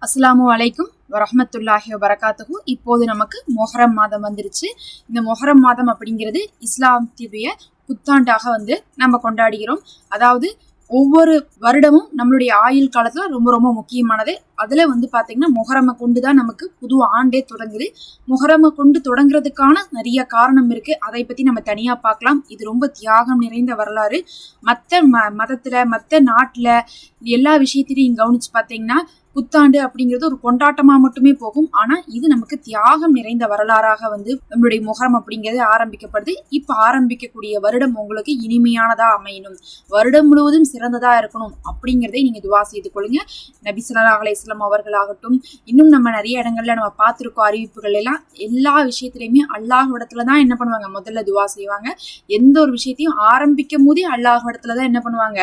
அஸ்ஸலாமு அலைக்கும் வரஹ்மத்துல்லாஹி வபரகாத்துஹு. இப்போது நமக்கு மொஹரம் மாதம் வந்துருச்சு. இந்த மொஹரம் மாதம் அப்படிங்கிறது இஸ்லாத்திய புத்தாண்டாக நம்ம கொண்டாடுகிறோம். அதாவது ஒவ்வொரு வருடமும் நம்மளுடைய ஆயுள் காலத்துல ரொம்ப ரொம்ப முக்கியமானது. அதுல பாத்தீங்கன்னா மொஹரமை கொண்டுதான் நமக்கு புது ஆண்டே தொடங்குது. மொஹரமை கொண்டு தொடங்குறதுக்கான நிறைய காரணம் இருக்கு. அதை பத்தி நம்ம தனியா பார்க்கலாம். இது ரொம்ப தியாகம் நிறைந்த வரலாறு. மத்த மதத்துல மத்த நாட்டுல எல்லா விஷயத்திலையும் கவனிச்சு பாத்தீங்கன்னா புத்தாண்டு அப்படிங்கிறது ஒரு கொண்டாட்டமா மட்டுமே போகும். ஆனா இது நமக்கு தியாகம் நிறைந்த வரலாறாக நம்மளுடைய மொஹரம் அப்படிங்கிறது ஆரம்பிக்கப்படுது. இப்ப ஆரம்பிக்கக்கூடிய வருடம் உங்களுக்கு இனிமையானதா அமையணும், வருடம் முழுவதும் சிறந்ததா இருக்கணும் அப்படிங்கிறதை நீங்க துவா செய்து கொள்ளுங்க. நபி ஸல்லல்லாஹு அலைஹி வஸல்லம் அவர்களாகட்டும், இன்னும் நம்ம நிறைய இடங்கள்ல நம்ம பார்த்திருக்கோம் அறிவிப்புகள் எல்லாம். எல்லா விஷயத்திலையுமே அல்லாஹ் இடத்துலதான் என்ன பண்ணுவாங்க, முதல்ல துவா செய்வாங்க. எந்த ஒரு விஷயத்தையும் ஆரம்பிக்கும் போதே அல்லாஹ் இடத்துலதான் என்ன பண்ணுவாங்க,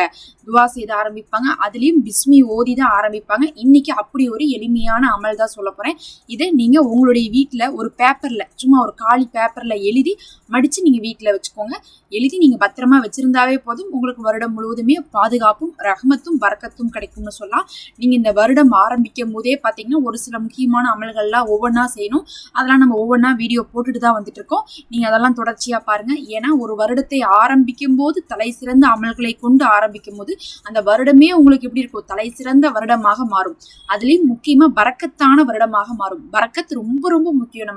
துவா செய்து ஆரம்பிப்பாங்க. அதுலயும் பிஸ்மி ஓதிதான் ஆரம்பிப்பாங்க. இன்னைக்கு அப்படி ஒரு எளிமையான அமல் தான் சொல்ல போறேன். இதை நீங்க உங்களுடைய வீட்டுல ஒரு பேப்பர்ல, சும்மா ஒரு காலி பேப்பர்ல எழுதி மடிச்சு நீங்க வீட்டுல வச்சுக்கோங்க. எழுதி நீங்க பத்திரமா வச்சிருந்தாவே போதும். உங்களுக்கு வருடம் முழுவதுமே பாதுகாப்பும் ரஹ்மத்தும் பரக்கத்தும் கிடைக்கும்னு சொல்லலாம். நீங்க இந்த வருடம் ஆரம்பிக்கும் போதே பாத்தீங்கன்னா ஒரு சில முக்கியமான அமல்கள்லாம் ஒவ்வொன்றா செய்யணும். அதெல்லாம் நம்ம ஒவ்வொன்றா வீடியோ போட்டுட்டு தான் வந்துட்டு இருக்கோம். நீங்க அதெல்லாம் தொடர்ச்சியா பாருங்க. ஏன்னா ஒரு வருடத்தை ஆரம்பிக்கும் போது தலை சிறந்த அமல்களை கொண்டு ஆரம்பிக்கும் போது அந்த வருடமே உங்களுக்கு எப்படி இருக்கும், தலை சிறந்த வருடமாக மாறும். அதுலயும் முக்கியமா பரக்கத்தான வருடமாக மாறும். பரக்கத் ரொம்ப ரொம்ப முக்கியம்.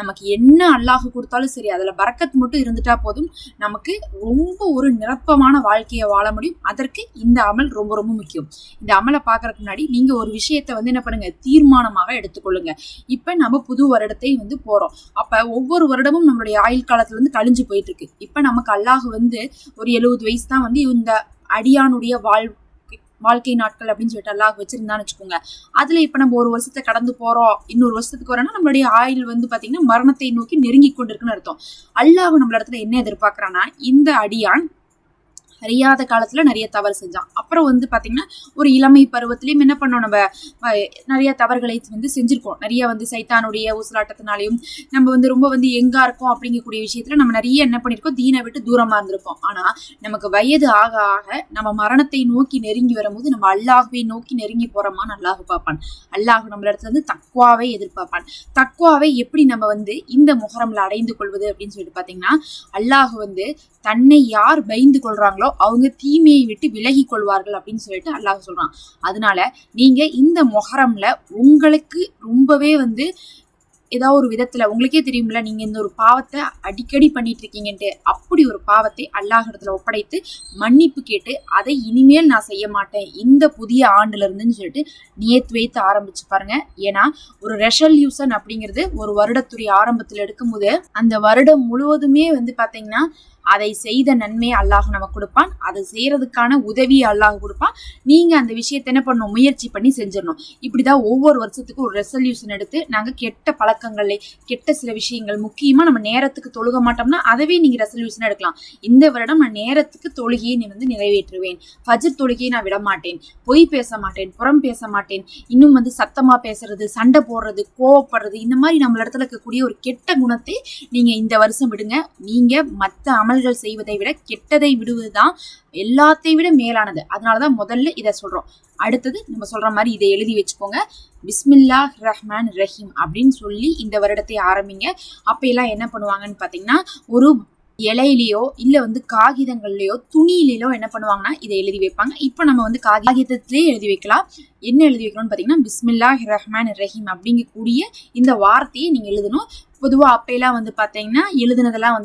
நமக்கு என்ன அல்லாஹ் கொடுத்தாலும் சரி, அதுல பரக்கத் மட்டும் இருந்துட்டா போதும். நமக்கு ரொம்ப ஒரு நிரப்பமான வாழ்க்கையை வாழ முடியும். அதற்கு இந்த அமல் ரொம்ப ரொம்ப முக்கியம். இந்த அமலை பாக்குறதுக்கு முன்னாடி நீங்க ஒரு விஷயத்த என்ன பண்ணுங்க, தீர்மானமாக எடுத்துக்கொள்ளுங்க. இப்ப நம்ம புது வருடத்தை போறோம். அப்ப ஒவ்வொரு வருடமும் நம்மளுடைய ஆயுள் காலத்துல கழிஞ்சு போயிட்டு இருக்கு. இப்ப நமக்கு அல்லாஹ் ஒரு 70 வயசு தான் இந்த அடியானுடைய வாழ்க்கை நாட்கள் அப்படின்னு சொல்லிட்டு அல்லாஹ் வச்சிருந்தான்னு வச்சுக்கோங்க. அதுல இப்ப நம்ம ஒரு வருஷத்தை கடந்து போறோம், இன்னொரு வருஷத்துக்கு வரோம்னா நம்மளுடைய ஆயுள் பாத்தீங்கன்னா மரணத்தை நோக்கி நெருங்கி கொண்டிருக்குன்னு அர்த்தம். அல்லாஹ் நம்மள இடத்துல என்ன எதிர்பார்க்கறான்னா, இந்த அடியான் அறியாத காலத்துல நிறைய தவறு செஞ்சான். அப்புறம் பாத்தீங்கன்னா ஒரு இளமை பருவத்திலயும் என்ன பண்ணோம், நம்ம நிறைய தவறுகளை செஞ்சிருக்கோம். நிறைய சைத்தானுடைய ஊசலாட்டத்தினாலையும் நம்ம ரொம்ப எங்கா இருக்கோம் அப்படிங்கக்கூடிய விஷயத்துல நம்ம நிறைய என்ன பண்ணிருக்கோம், தீனை விட்டு தூரமா இருந்திருக்கோம். ஆனா நமக்கு வயது ஆக ஆக நம்ம மரணத்தை நோக்கி நெருங்கி வரும்போது நம்ம அல்லாஹ்வை நோக்கி நெருங்கி போறோமான்னு அல்லாஹ் பார்ப்பான். அல்லாஹ் நம்மள இடத்துல தக்வாவை எதிர்பார்ப்பான். தக்வாவை எப்படி நம்ம இந்த முஹரம்ல அடைந்து கொள்வது அப்படின்னு சொல்லிட்டு பாத்தீங்கன்னா, அல்லாஹ் தன்னை யார் பயந்து கொள்றாங்களோ அவங்க தீமையை விட்டு விலகி கொள்வார்கள் அப்படின்னு சொல்லிட்டு அல்லாஹ் சொல்றான். அதனால நீங்க இந்த மொஹரம்ல உங்களுக்கு ரொம்பவே ஏதாவது ஒரு விதத்துல உங்களுக்கே தெரியும்ல, நீங்க இந்த ஒரு பாவத்தை அடிக்கடி பண்ணிட்டு இருக்கீங்கன்ட்டு, அப்படி ஒரு பாவத்தை அல்லாஹ் இடத்துல ஒப்படைத்து மன்னிப்பு கேட்டு அதை இனிமேல் நான் செய்ய மாட்டேன் இந்த புதிய ஆண்டுல இருந்துன்னு சொல்லிட்டு நியத் வைத்து ஆரம்பிச்சு பாருங்க. ஏன்னா ஒரு ரெசல்யூஷன் அப்படிங்கிறது ஒரு வருடத்துடைய ஆரம்பத்துல எடுக்கும்போது அந்த வருடம் முழுவதுமே பாத்தீங்கன்னா அதை செய்த நன்மையை அல்லாஹ் நமக்கு கொடுப்பான். அதை செய்யறதுக்கான உதவியை அல்லாஹ் கொடுப்பான். நீங்க அந்த விஷயத்தை என்ன பண்ணணும், முயற்சி பண்ணி செஞ்சிடணும். இப்படிதான் ஒவ்வொரு வருஷத்துக்கும் ஒரு ரெசல்யூஷன் எடுத்து நாங்க கெட்ட பழக்கங்களை, கெட்ட சில விஷயங்கள், முக்கியமா நம்ம நேரத்துக்கு தொழுக மாட்டோம்னா அதவே நீங்க ரெசல்யூஷன் எடுக்கலாம். இந்த வருடம் நான் நேரத்துக்கு தொழுகையை நிறைவேற்றுவேன், ஃபஜ்ர் தொழுகையை நான் விட மாட்டேன், பொய் பேச மாட்டேன், புறம் பேச மாட்டேன், இன்னும் சத்தமா பேசுறது, சண்டை போடுறது, கோவப்படுறது, இந்த மாதிரி நம்ம இடத்துல இருக்கக்கூடிய ஒரு கெட்ட குணத்தை நீங்க இந்த வருஷம் விடுங்க. நீங்க மத்த அமல்கள் செய்வதை விட கெட்டதை விடுவதுதான் எல்லாத்தை விட மேலானது. அதனாலதான் முதல்ல இதை சொல்றோம். அடுத்தது நம்ம சொல்ற மாதிரி இதை எழுதி வச்சுக்கோங்க. பிஸ்மில்லாஹ் ரஹ்மான் ரஹீம் அப்படின்னு சொல்லி இந்த வருடத்தை ஆரம்பிங்க. அப்ப எல்லாம் என்ன பண்ணுவாங்கன்னு பாத்தீங்கன்னா, ஒரு இலையிலையோ இல்ல காகிதங்கள்லயோ துணியிலோ என்ன பண்ணுவாங்கன்னா இதை எழுதி வைப்பாங்க. இப்ப நம்ம காகிதத்திலே எழுதி வைக்கலாம். என்ன எழுதி வைக்கணும்னு பாத்தீங்கன்னா, பிஸ்மில்லாஹ் ரஹ்மான் ரஹீம் அப்படிங்கக்கூடிய இந்த வார்த்தையை நீங்க எழுதணும். பொதுவா அப்பெல்லாம் பாத்தீங்கன்னா எழுதுனதெல்லாம்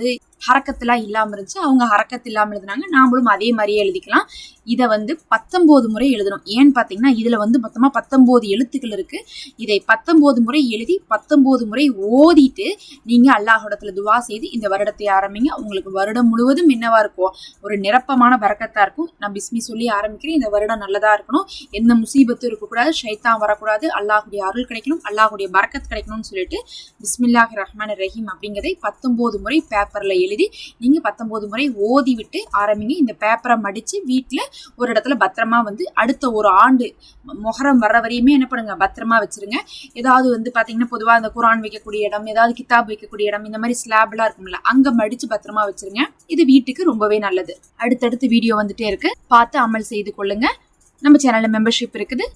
ஹரக்கத்தெல்லாம் இல்லாம இருந்துச்சு. அவங்க ஹரக்கத்து இல்லாம எழுதுனாங்க. நாமளும் அதே மாதிரியே எழுதிக்கலாம். இதை 19 முறை எழுதணும். ஏன்னு பாத்தீங்கன்னா இதுல மொத்தமா 19 எழுத்துக்கள் இருக்கு. இதை 19 முறை எழுதி 19 முறை ஓதிட்டு நீங்க அல்லாஹ்விடத்துல துவா செய்து இந்த வருடத்தை ஆரம்பிங்க. உங்களுக்கு வருடம் முழுவதும் என்னவா இருக்கும், ஒரு நிரப்பமான பரக்கத்தா இருக்கும். நான் பிஸ்மி சொல்லி ஆரம்பிக்கிறேன். இந்த வருடம் நல்லதா இருக்கணும், எந்த முசீபத்தும் இருக்கக்கூடாது, ஷைத்தான் வரக்கூடாது, அல்லாஹுடைய அருள் கிடைக்கணும், அல்லாஹுடைய பரக்கத் கிடைக்கணும்னு சொல்லிட்டு பிஸ்மில்லாஹ் ரஹ்மான் ரஹீம் அப்படிங்கிறதை 19 முறை பேப்பர்ல எழுதி நீங்க 19 முறை ஓதி விட்டு ஆரம்பிங்க. இந்த பேப்பரை மடிச்சு வீட்டுல ஒரு இடத்துல பத்திரமா அடுத்த ஒரு ஆண்டு மொஹரம் வர்ற வரையுமே என்ன பண்ணுங்க, பத்திரமா வச்சிருங்க. ஏதாவது பாத்தீங்கன்னா பொதுவா அந்த குரான் வைக்கக்கூடிய இடம், ஏதாவது கிதாப் வைக்கக்கூடிய இடம், இந்த மாதிரி ஸ்லாப் எல்லாம் இருக்கும்ல, அங்க மடிச்சு பத்திரமா வச்சிருங்க. இது வீட்டுக்கு ரொம்பவே நல்லது. அடுத்தடுத்து வீடியோ வந்துட்டே இருக்கு, பார்த்து அமல் செய்து கொள்ளுங்க. நம்ம சேனல்ல மெம்பர்ஷிப் இருக்குது.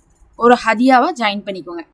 ஒரு ஹதியாவா ஜாயின் பண்ணிக்கோங்க.